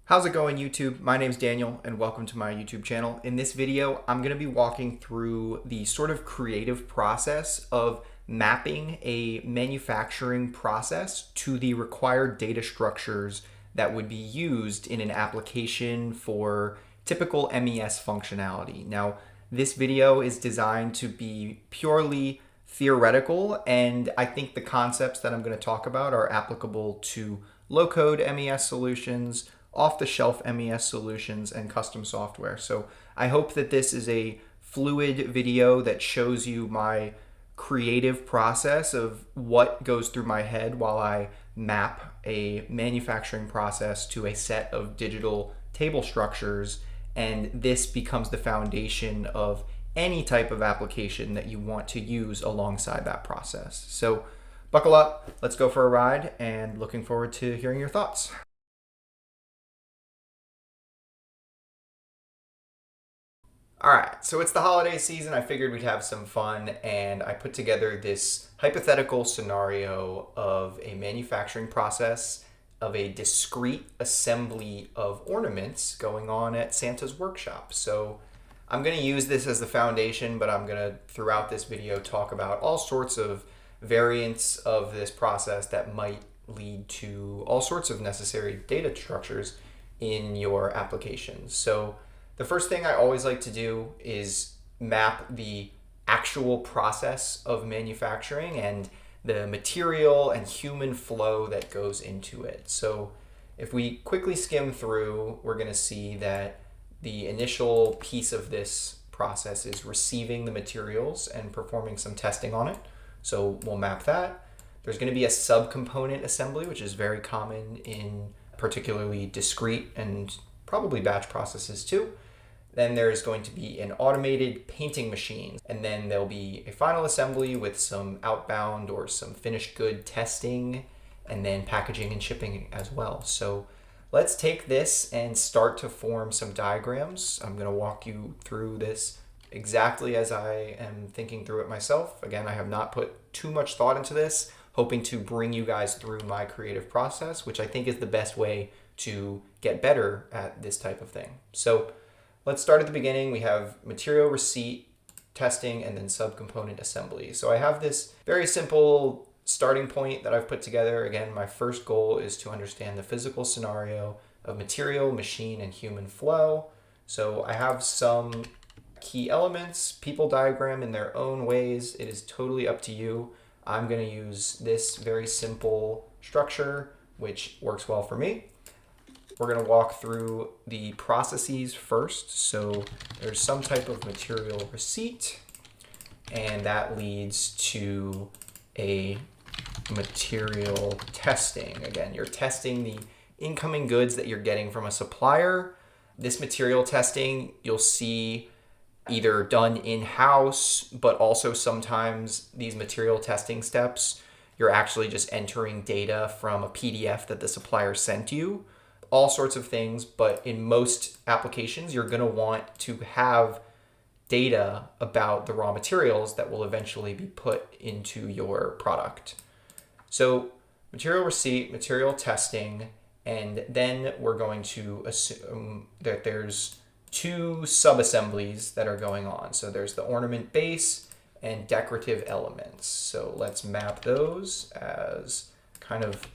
How's it going, YouTube? My name's Daniel and welcome to my YouTube channel. In this video, I'm going to be walking through the sort of creative process of mapping a manufacturing process to the required data structures that would be used in an application for typical MES functionality. Now, this video is designed to be purely theoretical, and I think the concepts that I'm going to talk about are applicable to low-code MES solutions, off-the-shelf MES solutions, and custom software. So I hope that this is a fluid video that shows you my creative process of what goes through my head while I map a manufacturing process to a set of digital table structures, and this becomes the foundation of any type of application that you want to use alongside that process. So buckle up, let's go for a ride, and looking forward to hearing your thoughts. All right, so it's the holiday season. I figured we'd have some fun, and I put together this hypothetical scenario of a manufacturing process of a discrete assembly of ornaments going on at Santa's workshop. So I'm going to use this as the foundation, but I'm going to, throughout this video, talk about all sorts of variants of this process that might lead to all sorts of necessary data structures in your applications. So the first thing I always like to do is map the actual process of manufacturing and the material and human flow that goes into it. So if we quickly skim through, we're going to see that the initial piece of this process is receiving the materials and performing some testing on it. So we'll map that. There's going to be a subcomponent assembly, which is very common in particularly discrete and probably batch processes too. Then there's going to be an automated painting machine, and then there'll be a final assembly with some outbound or some finished good testing, and then packaging and shipping as well. So let's take this and start to form some diagrams. I'm going to walk you through this exactly as I am thinking through it myself. Again, I have not put too much thought into this, hoping to bring you guys through my creative process, which I think is the best way to get better at this type of thing. So let's start at the beginning. We have material receipt, testing, and then subcomponent assembly. So I have this very simple starting point that I've put together. Again, my first goal is to understand the physical scenario of material, machine, and human flow. So I have some key elements, people diagram in their own ways. It is totally up to you. I'm going to use this very simple structure, which works well for me. We're going to walk through the processes first. So there's some type of material receipt, and that leads to a material testing. Again, you're testing the incoming goods that you're getting from a supplier. This material testing, you'll see either done in-house, but also sometimes these material testing steps, you're actually just entering data from a PDF that the supplier sent you. All sorts of things, but in most applications, you're going to want to have data about the raw materials that will eventually be put into your product. So material receipt, material testing, and then we're going to assume that there's two sub-assemblies that are going on. So there's the ornament base and decorative elements. So let's map those as kind of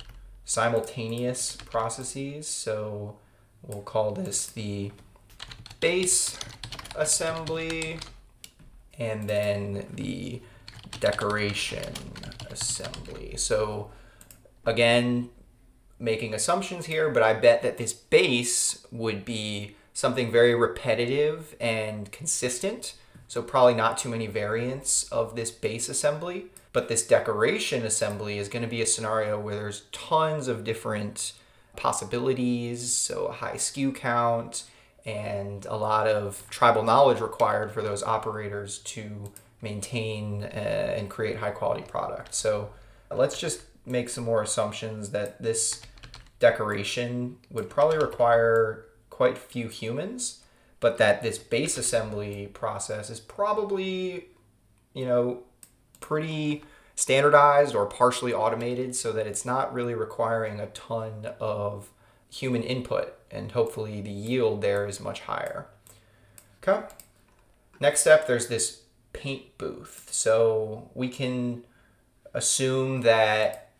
simultaneous processes. So we'll call this the base assembly and then the decoration assembly. So again, making assumptions here, but I bet that this base would be something very repetitive and consistent. So probably not too many variants of this base assembly. But this decoration assembly is going to be a scenario where there's tons of different possibilities, so a high SKU count, and a lot of tribal knowledge required for those operators to maintain and create high quality products. So let's just make some more assumptions that this decoration would probably require quite few humans, but that this base assembly process is probably, pretty standardized or partially automated so that it's not really requiring a ton of human input and hopefully the yield there is much higher. Okay. Next step, there's this paint booth. So we can assume that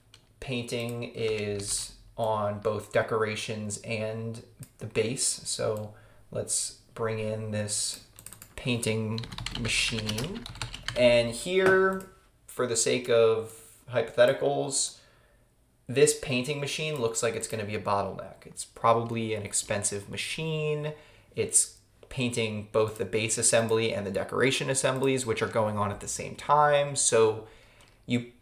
painting is on both decorations and the base. So let's bring in this painting machine. And here, for the sake of hypotheticals, this painting machine looks like it's going to be a bottleneck. It's probably an expensive machine. It's painting both the base assembly and the decoration assemblies, which are going on at the same time. So you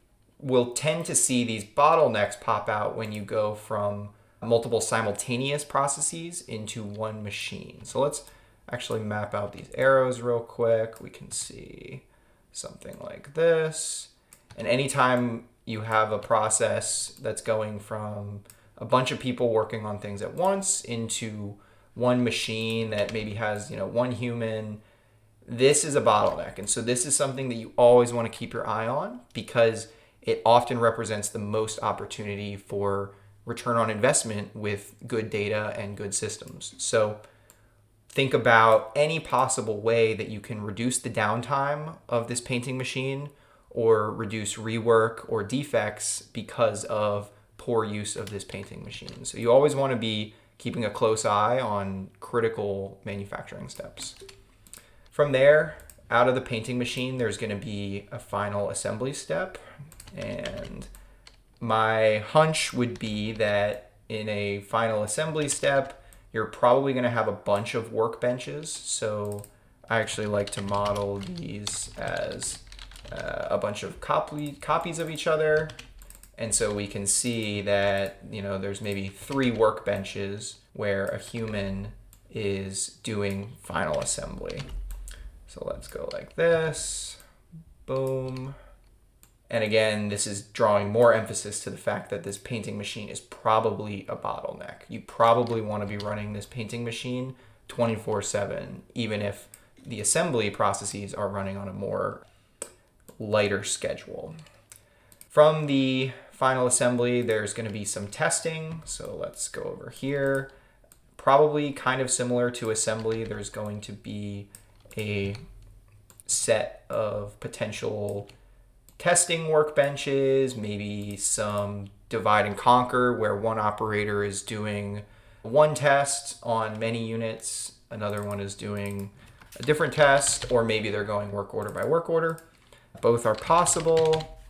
will tend to see these bottlenecks pop out when you go from multiple simultaneous processes into one machine. So let's actually map out these arrows real quick. We can see something like this. And anytime you have a process that's going from a bunch of people working on things at once into one machine that maybe has, one human, this is a bottleneck. And so this is something that you always want to keep your eye on, because it often represents the most opportunity for return on investment with good data and good systems. So think about any possible way that you can reduce the downtime of this painting machine or reduce rework or defects because of poor use of this painting machine. So you always want to be keeping a close eye on critical manufacturing steps. From there, out of the painting machine, there's going to be a final assembly step. And my hunch would be that in a final assembly step, you're probably going to have a bunch of workbenches. So I actually like to model these as a bunch of copies of each other. And so we can see that, there's maybe 3 workbenches where a human is doing final assembly. So let's go like this. Boom. And again, this is drawing more emphasis to the fact that this painting machine is probably a bottleneck. You probably want to be running this painting machine 24/7, even if the assembly processes are running on a more lighter schedule. From the final assembly, there's going to be some testing. So let's go over here. Probably kind of similar to assembly, there's going to be a set of potential testing workbenches, maybe some divide and conquer where one operator is doing one test on many units, another one is doing a different test, or maybe they're going work order by work order. Both are possible.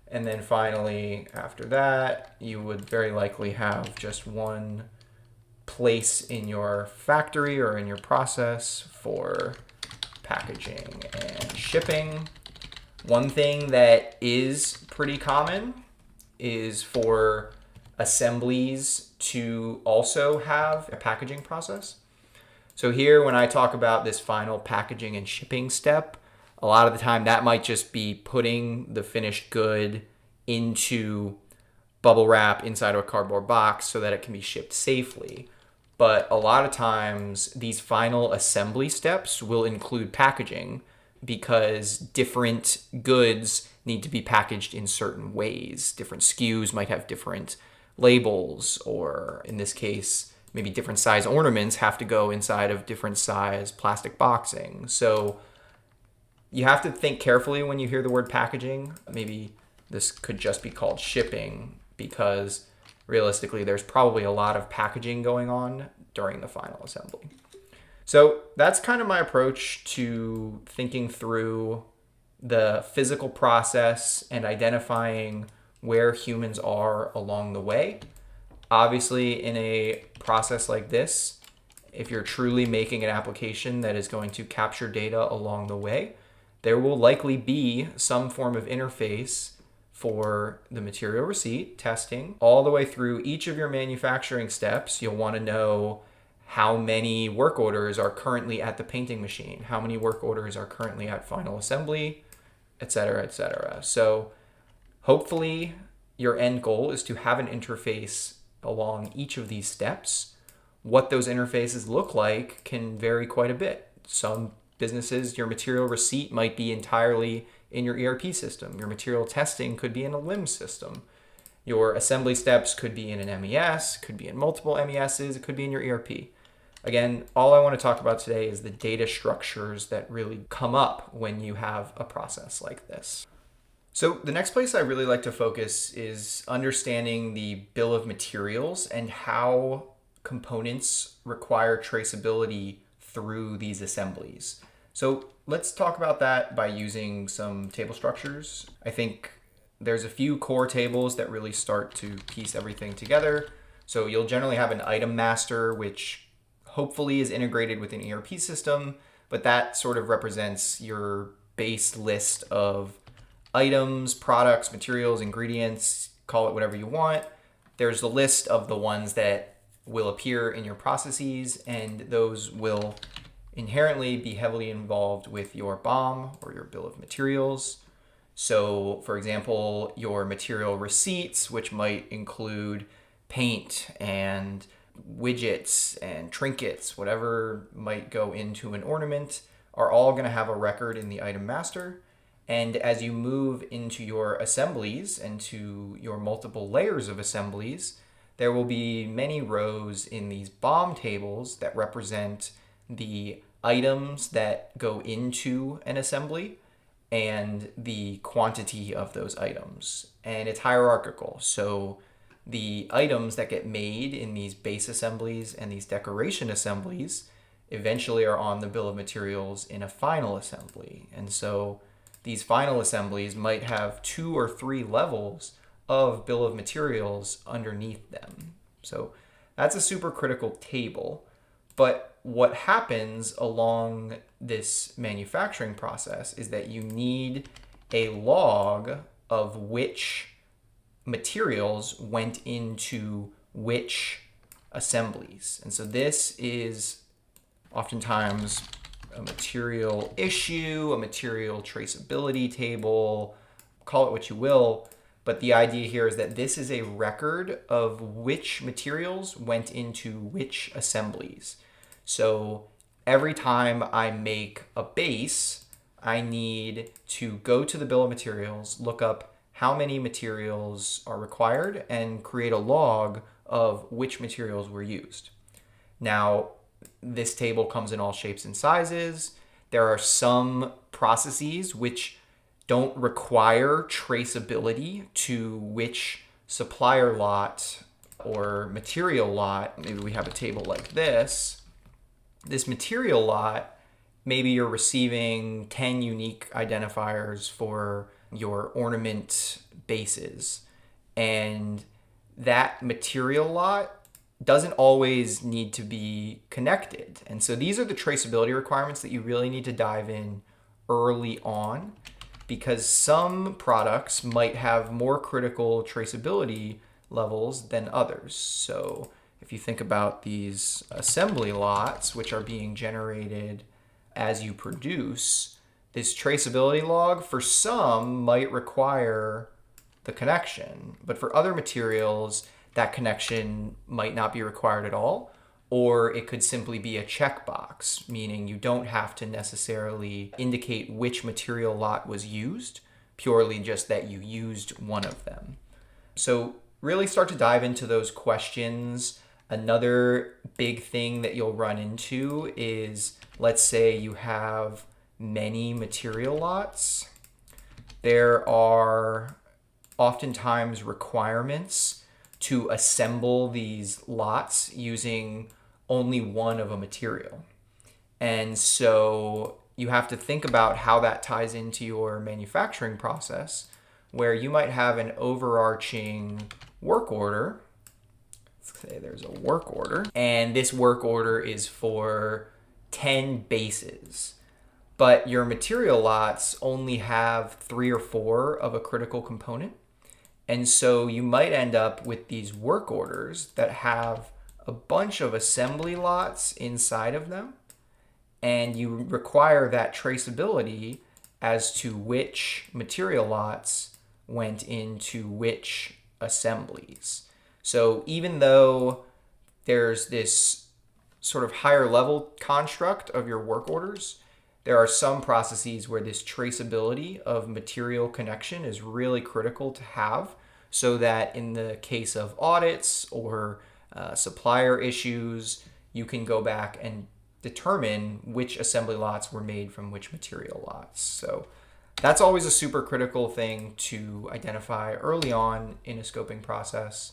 And then finally, after that, you would very likely have just one place in your factory or in your process for packaging and shipping. One thing that is pretty common is for assemblies to also have a packaging process. So here, when I talk about this final packaging and shipping step, a lot of the time that might just be putting the finished good into bubble wrap inside of a cardboard box so that it can be shipped safely. But a lot of times these final assembly steps will include packaging, because different goods need to be packaged in certain ways. Different SKUs might have different labels, or in this case, maybe different size ornaments have to go inside of different size plastic boxing. So you have to think carefully when you hear the word packaging. Maybe this could just be called shipping, because realistically, there's probably a lot of packaging going on during the final assembly. So that's kind of my approach to thinking through the physical process and identifying where humans are along the way. Obviously, in a process like this, if you're truly making an application that is going to capture data along the way, there will likely be some form of interface for the material receipt, testing, all the way through each of your manufacturing steps. You'll want to know how many work orders are currently at the painting machine, how many work orders are currently at final assembly, et cetera, et cetera. So hopefully your end goal is to have an interface along each of these steps. What those interfaces look like can vary quite a bit. Some businesses, your material receipt might be entirely in your ERP system. Your material testing could be in a LIMS system. Your assembly steps could be in an MES, could be in multiple MESs, it could be in your ERP. Again, all I want to talk about today is the data structures that really come up when you have a process like this. So the next place I really like to focus is understanding the bill of materials and how components require traceability through these assemblies. So let's talk about that by using some table structures. I think there's a few core tables that really start to piece everything together. So you'll generally have an item master, which hopefully is integrated with an ERP system, but that sort of represents your base list of items, products, materials, ingredients, call it whatever you want. There's a list of the ones that will appear in your processes, and those will inherently be heavily involved with your BOM or your bill of materials. So, for example, your material receipts, which might include paint and widgets and trinkets, whatever might go into an ornament, are all going to have a record in the item master. And as you move into your assemblies and to your multiple layers of assemblies, there will be many rows in these BOM tables that represent the items that go into an assembly and the quantity of those items. And it's hierarchical. So the items that get made in these base assemblies and these decoration assemblies eventually are on the bill of materials in a final assembly. And so these final assemblies might have 2 or 3 levels of bill of materials underneath them. So that's a super critical table. But what happens along this manufacturing process is that you need a log of which materials went into which assemblies. And so this is oftentimes a material issue, a material traceability table, call it what you will. But the idea here is that this is a record of which materials went into which assemblies. So every time I make a base, I need to go to the bill of materials, look up how many materials are required, and create a log of which materials were used. Now, this table comes in all shapes and sizes. There are some processes which don't require traceability to which supplier lot or material lot. Maybe we have a table like this. This material lot, maybe you're receiving 10 unique identifiers for your ornament bases. And that material lot doesn't always need to be connected. And so these are the traceability requirements that you really need to dive in early on, because some products might have more critical traceability levels than others. So if you think about these assembly lots, which are being generated as you produce, this traceability log for some might require the connection, but for other materials, that connection might not be required at all, or it could simply be a checkbox, meaning you don't have to necessarily indicate which material lot was used, purely just that you used one of them. So really start to dive into those questions. Another big thing that you'll run into is, let's say you have many material lots. There are oftentimes requirements to assemble these lots using only one of a material. And so you have to think about how that ties into your manufacturing process, where you might have an overarching work order. Let's say there's a work order, and this work order is for 10 bases. But your material lots only have 3 or 4 of a critical component. And so you might end up with these work orders that have a bunch of assembly lots inside of them, and you require that traceability as to which material lots went into which assemblies. So even though there's this sort of higher level construct of your work orders, there are some processes where this traceability of material connection is really critical to have, so that in the case of audits or supplier issues, you can go back and determine which assembly lots were made from which material lots. So that's always a super critical thing to identify early on in a scoping process.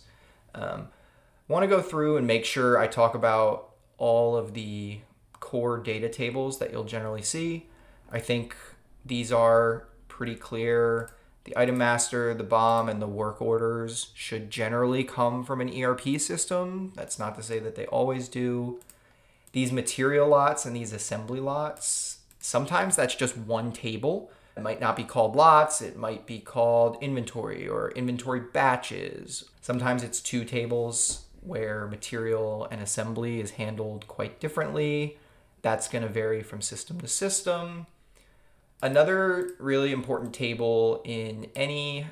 Want to go through and make sure I talk about all of the core data tables that you'll generally see. I think these are pretty clear. The item master, the BOM, and the work orders should generally come from an ERP system. That's not to say that they always do. These material lots and these assembly lots, sometimes that's just one table. It might not be called lots, it might be called inventory or inventory batches. Sometimes it's two tables where material and assembly is handled quite differently. That's going to vary from system to system. Another really important table in any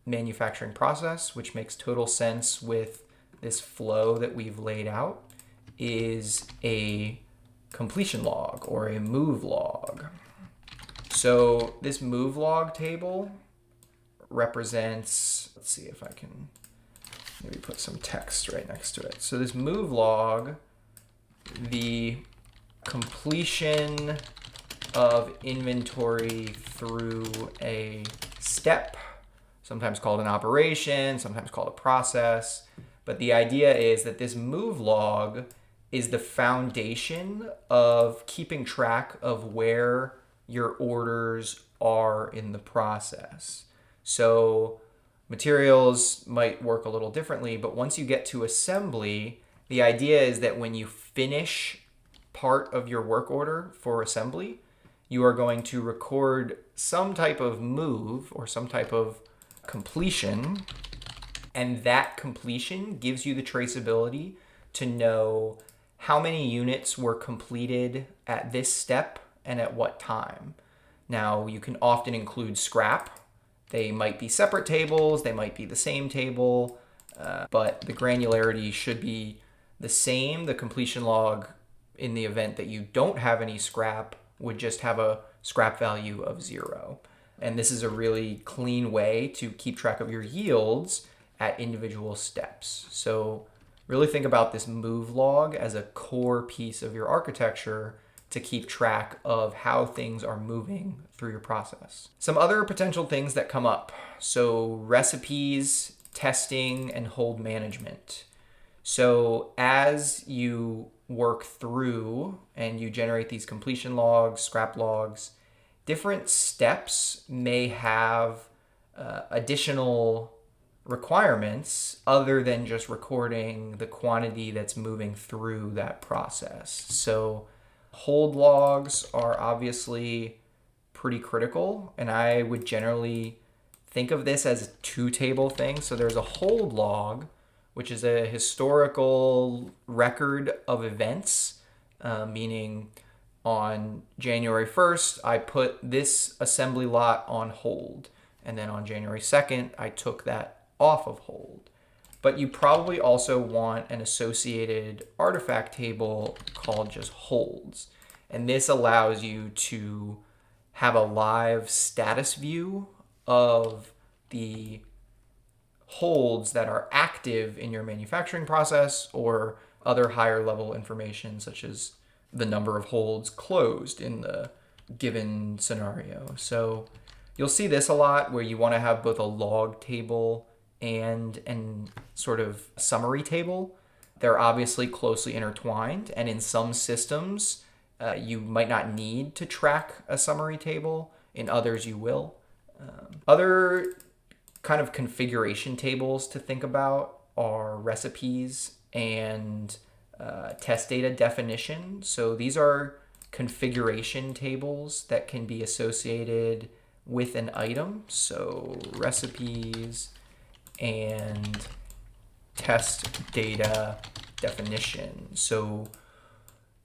manufacturing process, which makes total sense with this flow that we've laid out, is a completion log or a move log. So this move log table represents, let's see if I can maybe put some text right next to it. So this move log, the completion of inventory through a step, sometimes called an operation, sometimes called a process. But the idea is that this move log is the foundation of keeping track of where your orders are in the process. So materials might work a little differently, but once you get to assembly, the idea is that when you finish part of your work order for assembly, you are going to record some type of move or some type of completion, and that completion gives you the traceability to know how many units were completed at this step and at what time. Now, you can often include scrap. They might be separate tables, they might be the same table, but the granularity should be the same. The completion log, in the event that you don't have any scrap, would just have a scrap value of 0. And this is a really clean way to keep track of your yields at individual steps. So really think about this move log as a core piece of your architecture to keep track of how things are moving through your process. Some other potential things that come up. So recipes, testing, and hold management. So as you work through and you generate these completion logs, scrap logs, different steps may have additional requirements other than just recording the quantity that's moving through that process. So hold logs are obviously pretty critical, and I would generally think of this as a two-table thing. So there's a hold log, which is a historical record of events, meaning on January 1st, I put this assembly lot on hold. And then on January 2nd, I took that off of hold. But you probably also want an associated artifact table called just holds. And this allows you to have a live status view of the holds that are active in your manufacturing process or other higher level information such as the number of holds closed in the given scenario. So you'll see this a lot where you want to have both a log table and sort of summary table. They're obviously closely intertwined, and in some systems you might not need to track a summary table. In others you will. Other kind of configuration tables to think about are recipes and test data definition. So these are configuration tables that can be associated with an item. So recipes and test data definition. So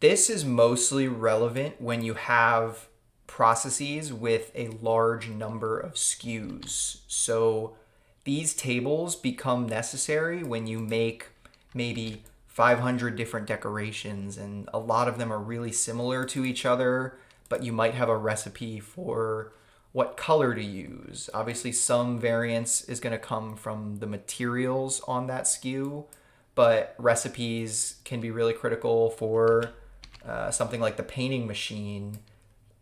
this is mostly relevant when you have processes with a large number of SKUs. So these tables become necessary when you make maybe 500 different decorations, and a lot of them are really similar to each other, but you might have a recipe for what color to use. Obviously, some variance is going to come from the materials on that SKU, but recipes can be really critical for something like the painting machine,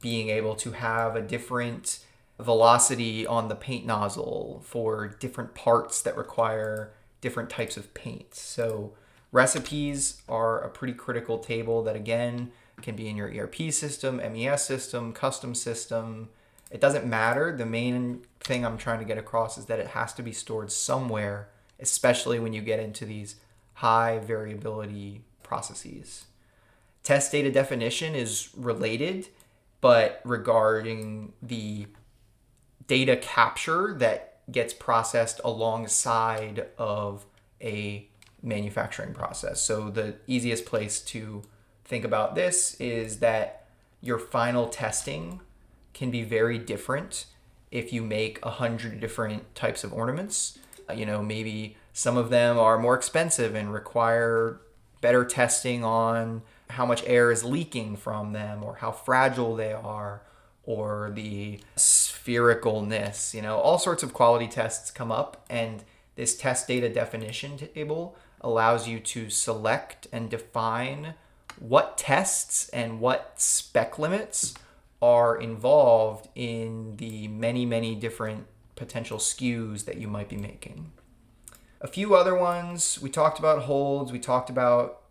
being able to have a different velocity on the paint nozzle for different parts that require different types of paint. So recipes are a pretty critical table that, again, can be in your ERP system, MES system, custom system. It doesn't matter. The main thing I'm trying to get across is that it has to be stored somewhere, especially when you get into these high variability processes. Test data definition is related, but regarding the data capture that gets processed alongside of a manufacturing process. So the easiest place to think about this is that your final testing can be very different if you make 100 different types of ornaments. Maybe some of them are more expensive and require better testing on how much air is leaking from them, or how fragile they are, or the sphericalness. All sorts of quality tests come up, and this test data definition table allows you to select and define what tests and what spec limits are involved in the many, many different potential SKUs that you might be making. A few other ones, we talked about holds, we talked about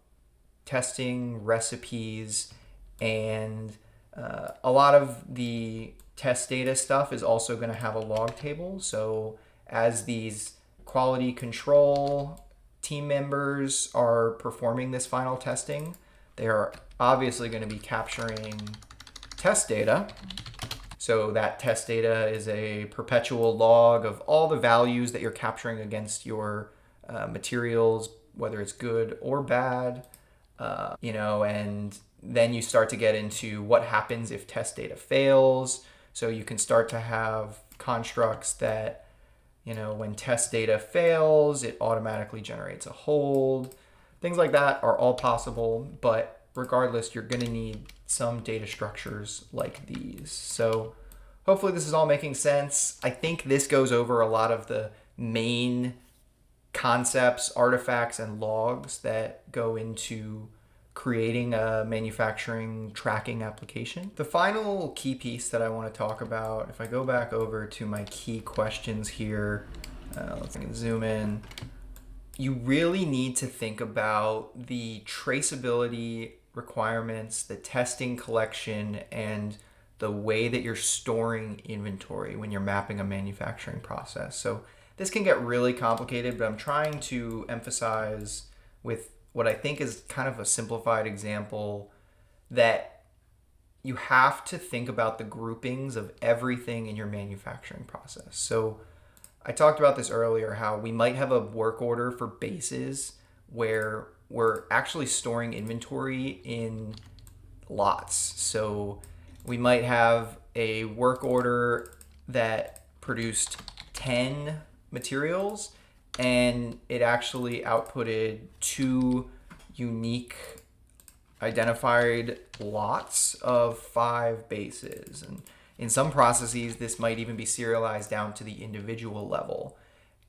testing recipes, and a lot of the test data stuff is also going to have a log table. So as these quality control team members are performing this final testing, they are obviously going to be capturing test data. So that test data is a perpetual log of all the values that you're capturing against your materials, whether it's good or bad. And then you start to get into what happens if test data fails. So you can start to have constructs that, when test data fails, it automatically generates a hold. Things like that are all possible, but regardless, you're going to need some data structures like these. So hopefully this is all making sense. I think this goes over a lot of the main concepts, artifacts, and logs that go into creating a manufacturing tracking application. The final key piece that I want to talk about, if I go back over to my key questions here, let's zoom in. You really need to think about the traceability requirements, the testing collection, and the way that you're storing inventory when you're mapping a manufacturing process. So this can get really complicated, but I'm trying to emphasize with what I think is kind of a simplified example that you have to think about the groupings of everything in your manufacturing process. So I talked about this earlier, how we might have a work order for bases where we're actually storing inventory in lots. So we might have a work order that produced 10 materials, and it actually outputted 2 unique identified lots of 5 bases. And in some processes, this might even be serialized down to the individual level.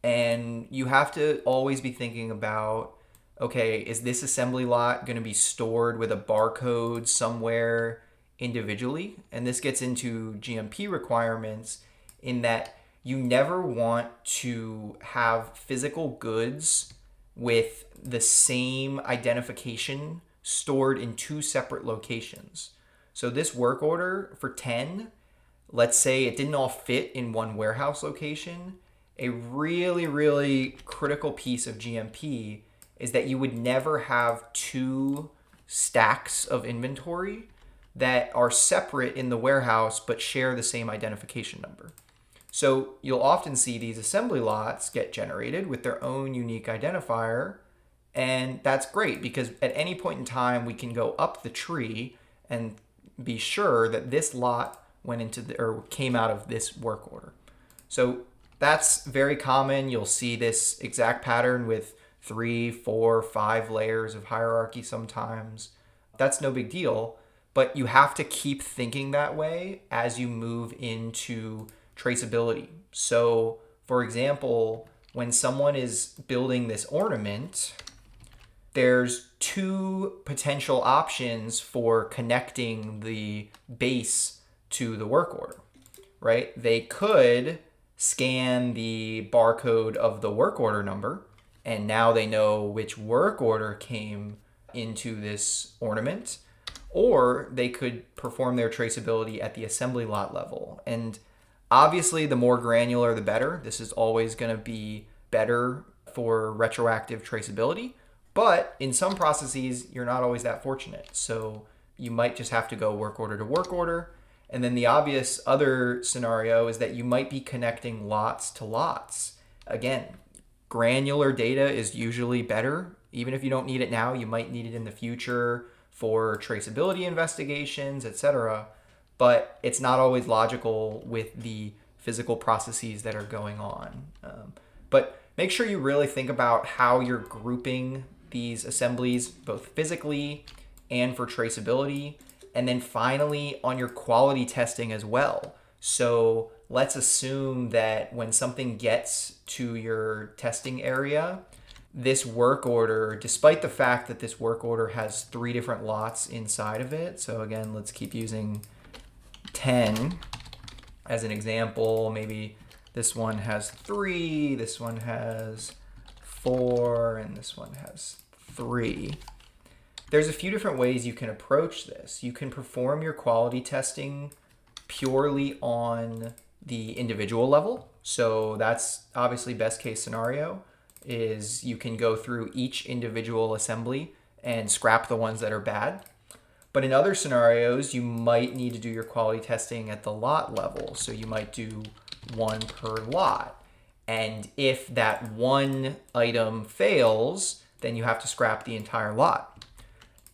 And you have to always be thinking about, okay, is this assembly lot going to be stored with a barcode somewhere individually? And this gets into GMP requirements in that you never want to have physical goods with the same identification stored in 2 separate locations. So this work order for 10, let's say it didn't all fit in one warehouse location. A really, really critical piece of GMP is that you would never have 2 stacks of inventory that are separate in the warehouse but share the same identification number. So you'll often see these assembly lots get generated with their own unique identifier, and that's great because at any point in time we can go up the tree and be sure that this lot went into or came out of this work order. So that's very common. You'll see this exact pattern with 3, 4, 5 layers of hierarchy sometimes. That's no big deal. But you have to keep thinking that way as you move into traceability. So, for example, when someone is building this ornament, there's two potential options for connecting the base to the work order, right? They could scan the barcode of the work order number, and now they know which work order came into this ornament, or they could perform their traceability at the assembly lot level. And obviously, the more granular, the better. This is always going to be better for retroactive traceability. But in some processes, you're not always that fortunate. So you might just have to go work order to work order. And then the obvious other scenario is that you might be connecting lots to lots. Again, granular data is usually better. Even if you don't need it now, you might need it in the future for traceability investigations, etc. But it's not always logical with the physical processes that are going on. But make sure you really think about how you're grouping these assemblies, both physically and for traceability. And then finally, on your quality testing as well. So let's assume that when something gets to your testing area, this work order, despite the fact that this work order has 3 different lots inside of it. So again, let's keep using 10 as an example. Maybe this one has 3, this one has 4, and this one has 3. There's a few different ways you can approach this. You can perform your quality testing purely on the individual level. So that's obviously best case scenario is you can go through each individual assembly and scrap the ones that are bad. But in other scenarios, you might need to do your quality testing at the lot level. So you might do 1 per lot. And if that one item fails, then you have to scrap the entire lot.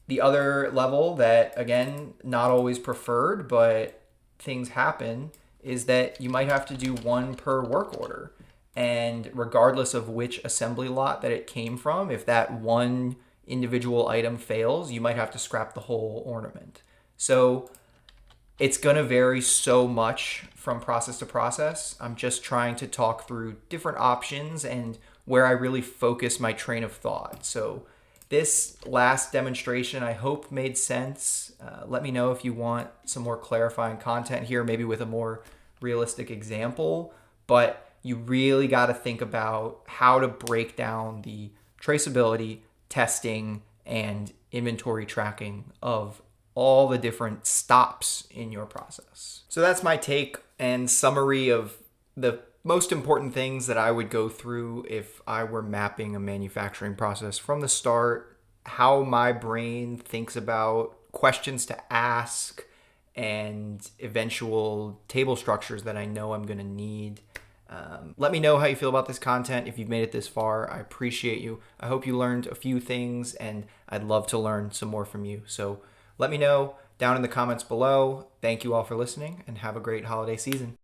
The other level that, again, not always preferred, but things happen, is that you might have to do 1 per work order. And regardless of which assembly lot that it came from, if that one individual item fails, you might have to scrap the whole ornament. So it's going to vary so much from process to process. I'm just trying to talk through different options and where I really focus my train of thought. So this last demonstration, I hope, made sense. Let me know if you want some more clarifying content here, maybe with a more realistic example. But you really got to think about how to break down the traceability, testing, and inventory tracking of all the different stops in your process. So that's my take and summary of the most important things that I would go through if I were mapping a manufacturing process from the start, how my brain thinks about questions to ask and eventual table structures that I know I'm going to need. Let me know how you feel about this content. If you've made it this far, I appreciate you. I hope you learned a few things, and I'd love to learn some more from you. So let me know down in the comments below. Thank you all for listening, and have a great holiday season.